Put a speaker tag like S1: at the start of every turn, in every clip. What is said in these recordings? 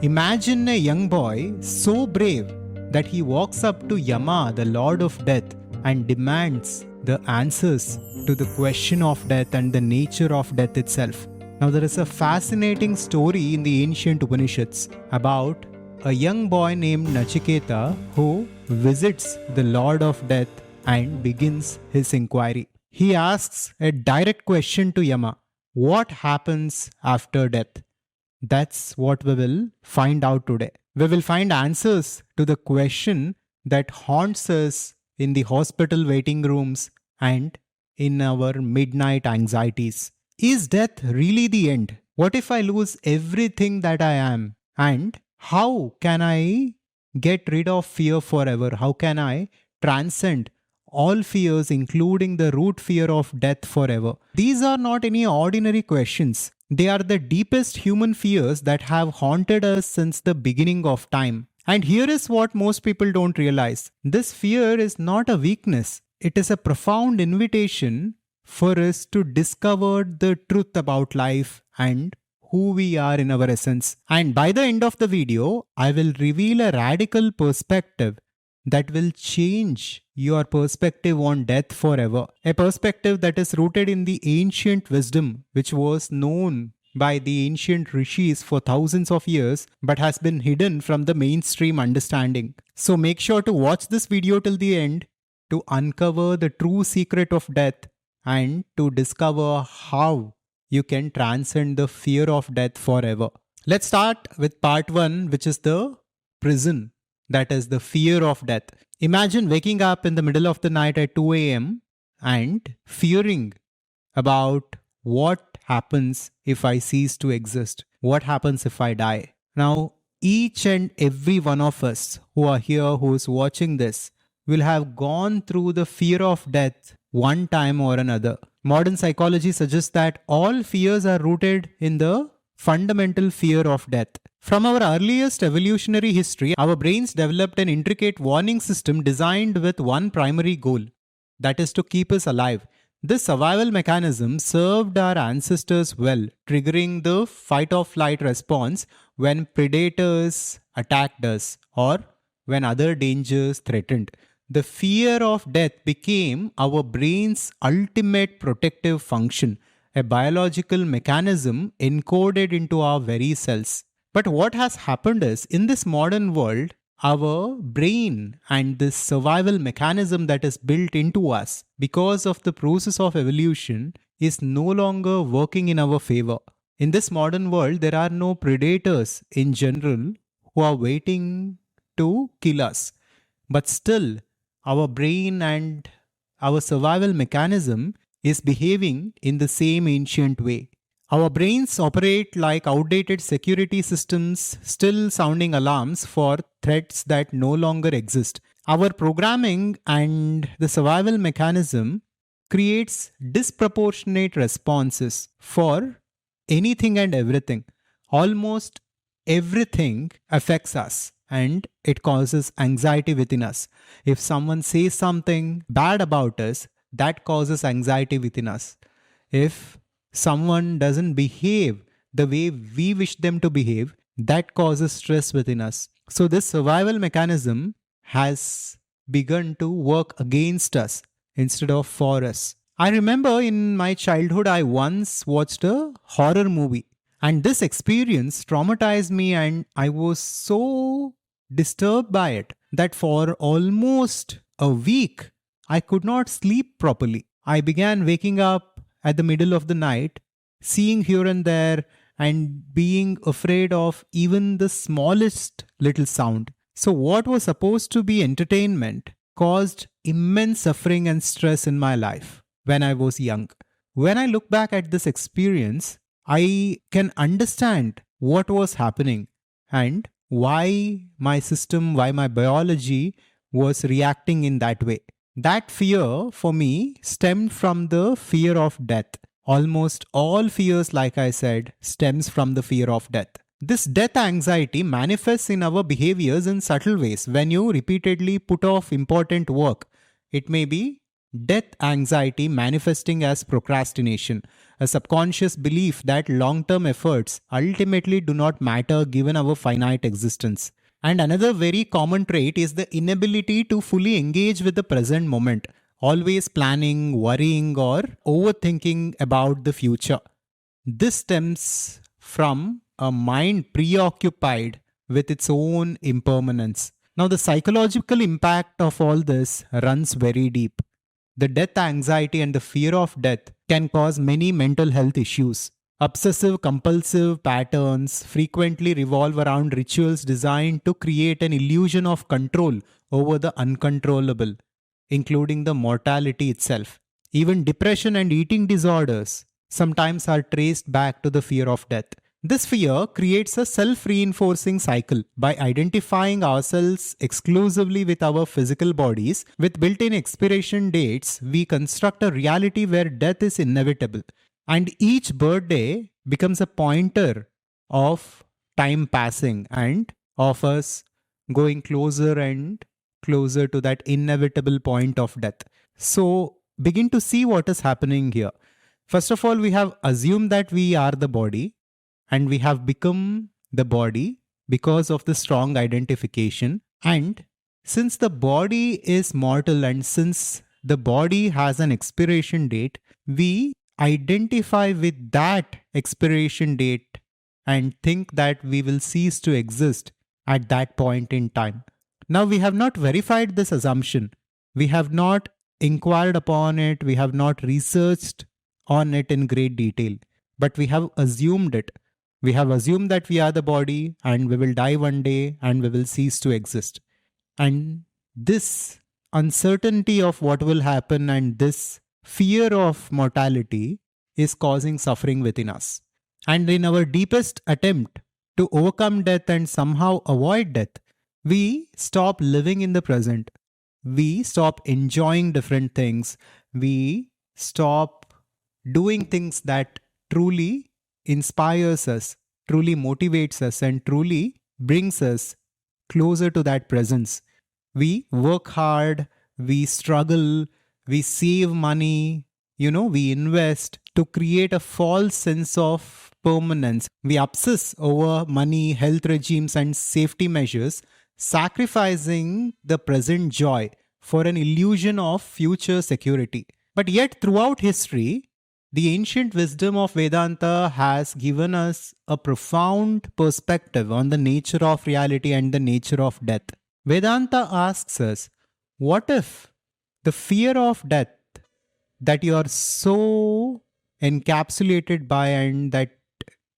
S1: Imagine a young boy so brave that he walks up to Yama, the Lord of Death, and demands the answers to the question of death and the nature of death itself. Now, there is a fascinating story in the ancient Upanishads about a young boy named Nachiketa who visits the Lord of Death and begins his inquiry. He asks a direct question to Yama: what happens after death? That's what we will find out today. We will find answers to the question that haunts us in the hospital waiting rooms and in our midnight anxieties. Is death really the end? What if I lose everything that I am? And how can I get rid of fear forever? How can I transcend all fears, including the root fear of death forever? These are not any ordinary questions. They are the deepest human fears that have haunted us since the beginning of time. And here is what most people don't realize. This fear is not a weakness. It is a profound invitation for us to discover the truth about life and who we are in our essence. And by the end of the video, I will reveal a radical perspective that will change your perspective on death forever. A perspective that is rooted in the ancient wisdom, which was known by the ancient rishis for thousands of years, but has been hidden from the mainstream understanding. So make sure to watch this video till the end to uncover the true secret of death and to discover how you can transcend the fear of death forever. Let's start with part 1, which is the prison. That is the fear of death. Imagine waking up in the middle of the night at 2 a.m. and fearing about what happens if I cease to exist. What happens if I die? Now, each and every one of us who are here, who is watching this, will have gone through the fear of death one time or another. Modern psychology suggests that all fears are rooted in the fundamental fear of death. From our earliest evolutionary history, our brains developed an intricate warning system designed with one primary goal, that is to keep us alive. This survival mechanism served our ancestors well, triggering the fight or flight response when predators attacked us or when other dangers threatened. The fear of death became our brain's ultimate protective function, a biological mechanism encoded into our very cells. But what has happened is, in this modern world, our brain and this survival mechanism that is built into us because of the process of evolution is no longer working in our favor. In this modern world, there are no predators in general who are waiting to kill us. But still, our brain and our survival mechanism is behaving in the same ancient way. Our brains operate like outdated security systems, still sounding alarms for threats that no longer exist. Our programming and the survival mechanism creates disproportionate responses for anything and everything. Almost everything affects us and it causes anxiety within us. If someone says something bad about us, that causes anxiety within us. If someone doesn't behave the way we wish them to behave, that causes stress within us. So this survival mechanism has begun to work against us instead of for us. I remember in my childhood, I once watched a horror movie and this experience traumatized me and I was so disturbed by it that for almost a week, I could not sleep properly. I began waking up at the middle of the night, seeing here and there and being afraid of even the smallest little sound. So what was supposed to be entertainment caused immense suffering and stress in my life when I was young. When I look back at this experience, I can understand what was happening and why my system, why my biology was reacting in that way. That fear for me stemmed from the fear of death. Almost all fears, like I said, stems from the fear of death. This death anxiety manifests in our behaviors in subtle ways. When you repeatedly put off important work, it may be death anxiety manifesting as procrastination, a subconscious belief that long term efforts ultimately do not matter given our finite existence. And another very common trait is the inability to fully engage with the present moment, always planning, worrying, or overthinking about the future. This stems from a mind preoccupied with its own impermanence. Now, the psychological impact of all this runs very deep. The death anxiety and the fear of death can cause many mental health issues. Obsessive compulsive patterns frequently revolve around rituals designed to create an illusion of control over the uncontrollable, including the mortality itself. Even depression and eating disorders sometimes are traced back to the fear of death. This fear creates a self reinforcing cycle. By identifying ourselves exclusively with our physical bodies with built in expiration dates, we construct a reality where death is inevitable. And each birthday becomes a pointer of time passing and of us going closer and closer to that inevitable point of death. So, begin to see what is happening here. First of all, we have assumed that we are the body and we have become the body because of the strong identification. And since the body is mortal and since the body has an expiration date, we identify with that expiration date and think that we will cease to exist at that point in time. Now, we have not verified this assumption. We have not inquired upon it. We have not researched on it in great detail, but we have assumed it. We have assumed that we are the body and we will die one day and we will cease to exist. And this uncertainty of what will happen and this fear of mortality is causing suffering within us. And in our deepest attempt to overcome death and somehow avoid death, we stop living in the present. We stop enjoying different things. We stop doing things that truly inspires us, truly motivates us, and truly brings us closer to that presence. We work hard, we struggle, we save money, we invest to create a false sense of permanence. We obsess over money, health regimes, and safety measures, sacrificing the present joy for an illusion of future security. But yet, throughout history, the ancient wisdom of Vedanta has given us a profound perspective on the nature of reality and the nature of death. Vedanta asks us, what if the fear of death that you are so encapsulated by and that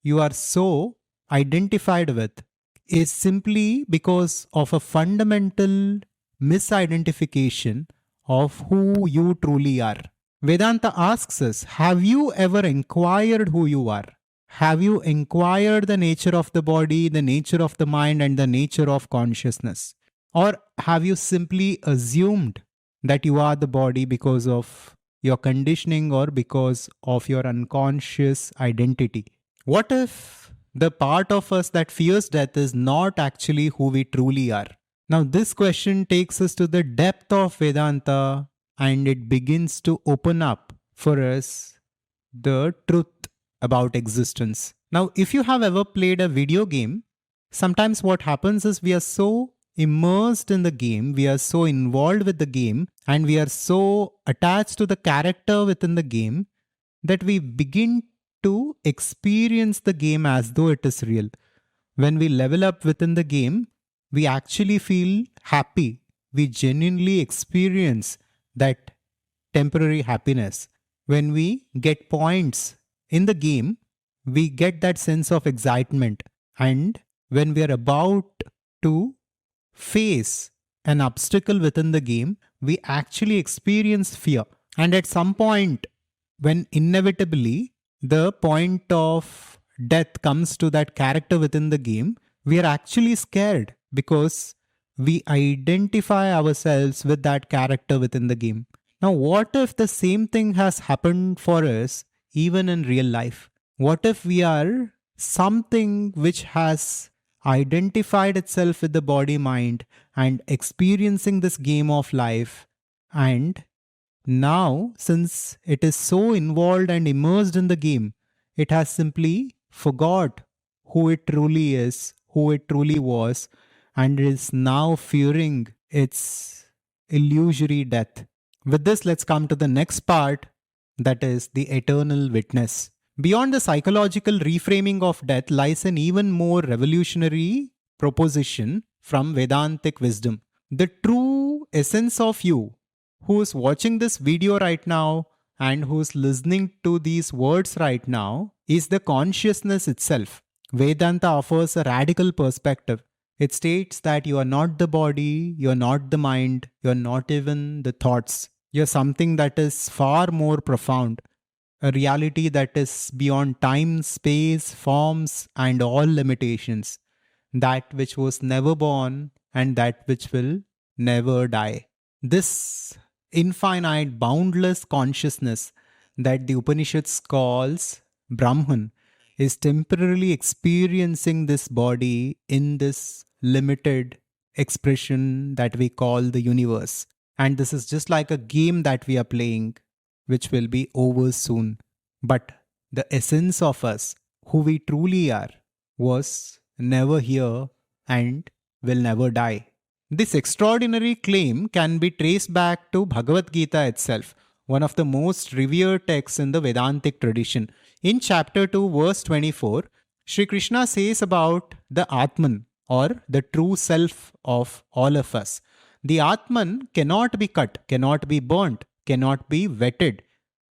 S1: you are so identified with is simply because of a fundamental misidentification of who you truly are? Vedanta asks us, have you ever inquired who you are? Have you inquired the nature of the body, the nature of the mind, and the nature of consciousness? Or have you simply assumed that you are the body because of your conditioning or because of your unconscious identity? What if the part of us that fears death is not actually who we truly are? Now, this question takes us to the depth of Vedanta and it begins to open up for us the truth about existence. Now, if you have ever played a video game, sometimes what happens is we are so immersed in the game, we are so involved with the game, and we are so attached to the character within the game that we begin to experience the game as though it is real. When we level up within the game, we actually feel happy. We genuinely experience that temporary happiness. When we get points in the game, we get that sense of excitement. And when we are about to face an obstacle within the game, we actually experience fear. And at some point, when inevitably the point of death comes to that character within the game, we are actually scared because we identify ourselves with that character within the game. Now, what if the same thing has happened for us even in real life? What if we are something which has identified itself with the body mind and experiencing this game of life and Now, since it is so involved and immersed in the game, it has simply forgot who it truly is, who it truly was, and is now fearing its illusory death. With this, let's come to the next part, that is the eternal witness. Beyond the psychological reframing of death lies an even more revolutionary proposition from Vedantic wisdom. The true essence of you, who is watching this video right now and who's listening to these words right now, is the consciousness itself. Vedanta offers a radical perspective. It states that you are not the body, you are not the mind, you are not even the thoughts. You're something that is far more profound, a reality that is beyond time, space, forms, and all limitations, that which was never born and that which will never die. This infinite, boundless consciousness that the Upanishads calls Brahman is temporarily experiencing this body in this limited expression that we call the universe. And this is just like a game that we are playing, which will be over soon. But the essence of us, who we truly are, was never here and will never die. This extraordinary claim can be traced back to Bhagavad Gita itself, one of the most revered texts in the Vedantic tradition. In chapter 2, verse 24, Sri Krishna says about the Atman, or the true self of all of us. The Atman cannot be cut, cannot be burnt, cannot be wetted,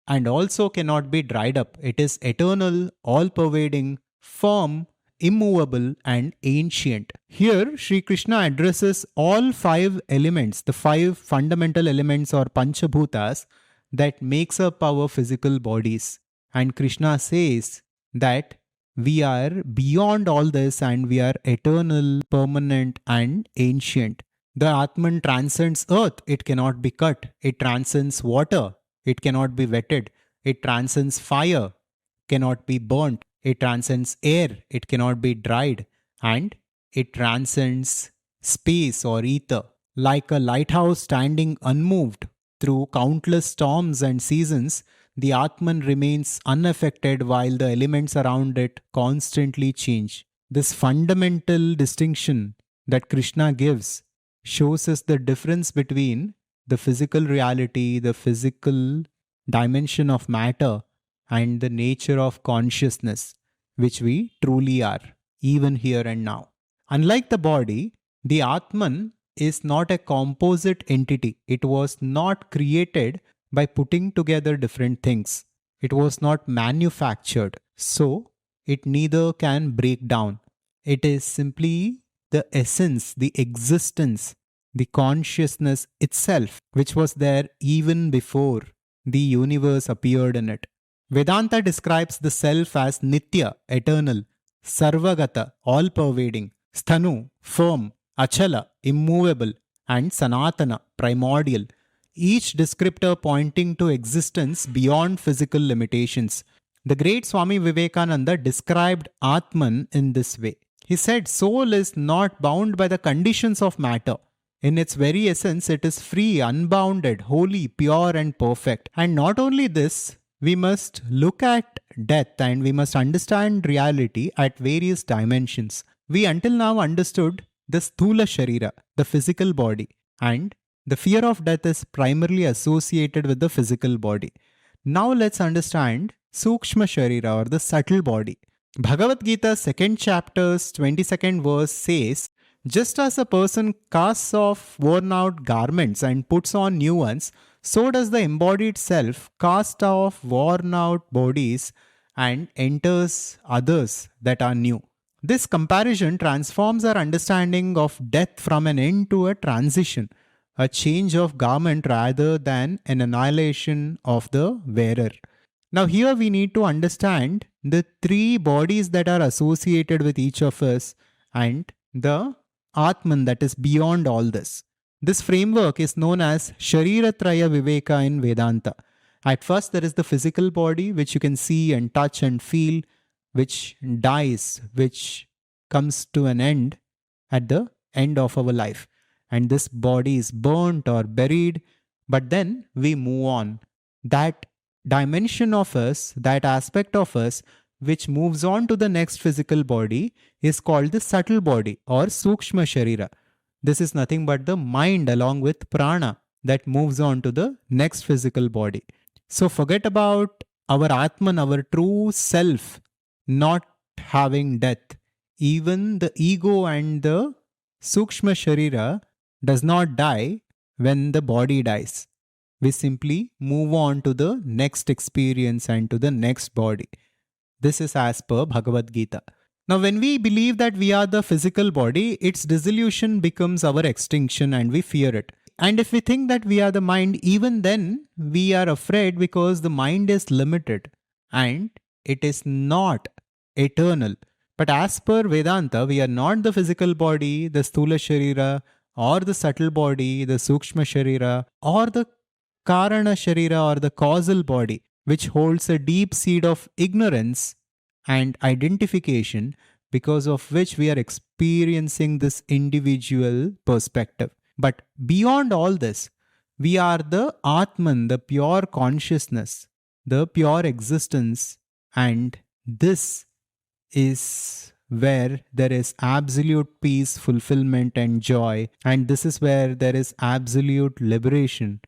S1: and also cannot be dried up. It is eternal, all pervading, firm, immovable, and ancient. Here, Sri Krishna addresses all five elements, the five fundamental elements or Panchabhutas that makes up our physical bodies. And Krishna says that we are beyond all this and we are eternal, permanent, and ancient. The Atman transcends earth. It cannot be cut. It transcends water. It cannot be wetted. It transcends fire. Cannot be burnt. It transcends air. It cannot be dried. And it transcends space or ether. Like a lighthouse standing unmoved through countless storms and seasons, the Atman remains unaffected while the elements around it constantly change. This fundamental distinction that Krishna gives shows us the difference between the physical reality, the physical dimension of matter, and the nature of consciousness, which we truly are, even here and now. Unlike the body, the Atman is not a composite entity. It was not created by putting together different things. It was not manufactured. So, it neither can break down. It is simply the essence, the existence, the consciousness itself, which was there even before the universe appeared in it. Vedanta describes the self as Nitya, eternal, Sarvagata, all-pervading, Sthanu, firm, Achala, immovable, and Sanatana, primordial, each descriptor pointing to existence beyond physical limitations. The great Swami Vivekananda described Atman in this way. He said, soul is not bound by the conditions of matter. In its very essence, it is free, unbounded, holy, pure, and perfect. And not only this, we must look at death and we must understand reality at various dimensions. We until now understood the Sthula Sharira, the physical body, and the fear of death is primarily associated with the physical body. Now let's understand Sukshma Sharira, or the subtle body. Bhagavad Gita 2nd chapter's 22nd verse says, just as a person casts off worn out garments and puts on new ones, so does the embodied self cast off worn out bodies and enters others that are new. This comparison transforms our understanding of death from an end to a transition, a change of garment rather than an annihilation of the wearer. Now here we need to understand the three bodies that are associated with each of us and the Atman that is beyond all this. This framework is known as Shariratraya Viveka in Vedanta. At first there is the physical body which you can see and touch and feel, which dies, which comes to an end at the end of our life. And this body is burnt or buried but then we move on. That dimension of us, that aspect of us which moves on to the next physical body is called the subtle body or Sukshma Sharira. This is nothing but the mind along with prana that moves on to the next physical body. So forget about our Atman, our true self, not having death. Even the ego and the Sukshma Sharira does not die when the body dies. We simply move on to the next experience and to the next body. This is as per Bhagavad Gita. Now, when we believe that we are the physical body, its dissolution becomes our extinction and we fear it. And if we think that we are the mind, even then we are afraid because the mind is limited and it is not eternal. But as per Vedanta, we are not the physical body, the Sthula Sharira, or the subtle body, the Sukshma Sharira, or the Karana Sharira, or the causal body, which holds a deep seed of ignorance and identification, because of which we are experiencing this individual perspective. But beyond all this, we are the Atman, the pure consciousness, the pure existence, and this is where there is absolute peace, fulfillment, and joy, and this is where there is absolute liberation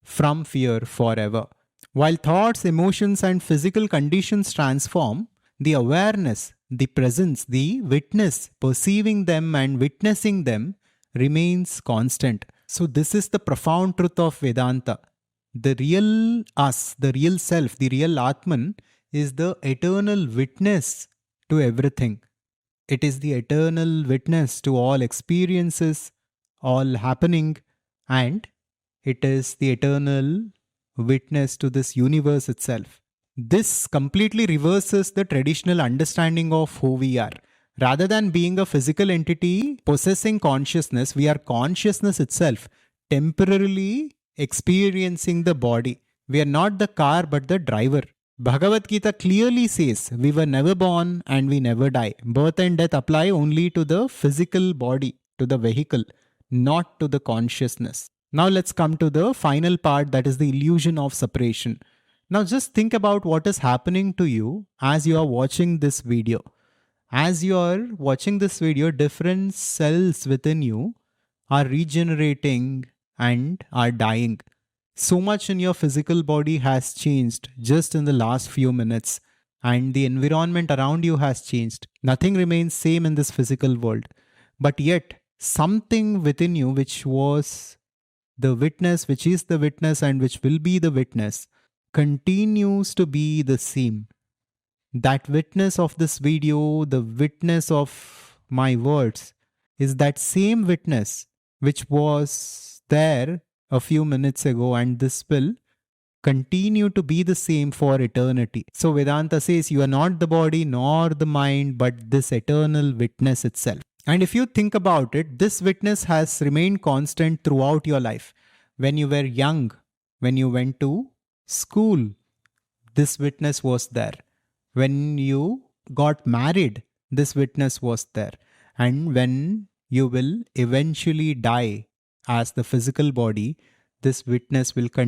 S1: from fear forever. While thoughts, emotions, and physical conditions transform, the awareness, the presence, the witness, perceiving them and witnessing them remains constant. So, this is the profound truth of Vedanta. The real us, the real self, the real Atman is the eternal witness to everything. It is the eternal witness to all experiences, all happening, and it is the eternal witness to this universe itself. This completely reverses the traditional understanding of who we are. Rather than being a physical entity possessing consciousness, we are consciousness itself, temporarily experiencing the body. We are not the car but the driver. Bhagavad Gita clearly says we were never born and we never die. Birth and death apply only to the physical body, to the vehicle, not to the consciousness. Now let's come to the final part, that is the illusion of separation. Now just think about what is happening to you as you are watching this video. As you are watching this video, different cells within you are regenerating and are dying. So much in your physical body has changed just in the last few minutes, and the environment around you has changed. Nothing remains same in this physical world. But yet, something within you which was the witness, which is the witness and which will be the witness, continues to be the same. That witness of this video, the witness of my words, is that same witness which was there a few minutes ago, and this will continue to be the same for eternity. So Vedanta says you are not the body nor the mind, but this eternal witness itself. And if you think about it, this witness has remained constant throughout your life. When you were young, when you went to school, this witness was there. When you got married, this witness was there. And when you will eventually die as the physical body, this witness will continue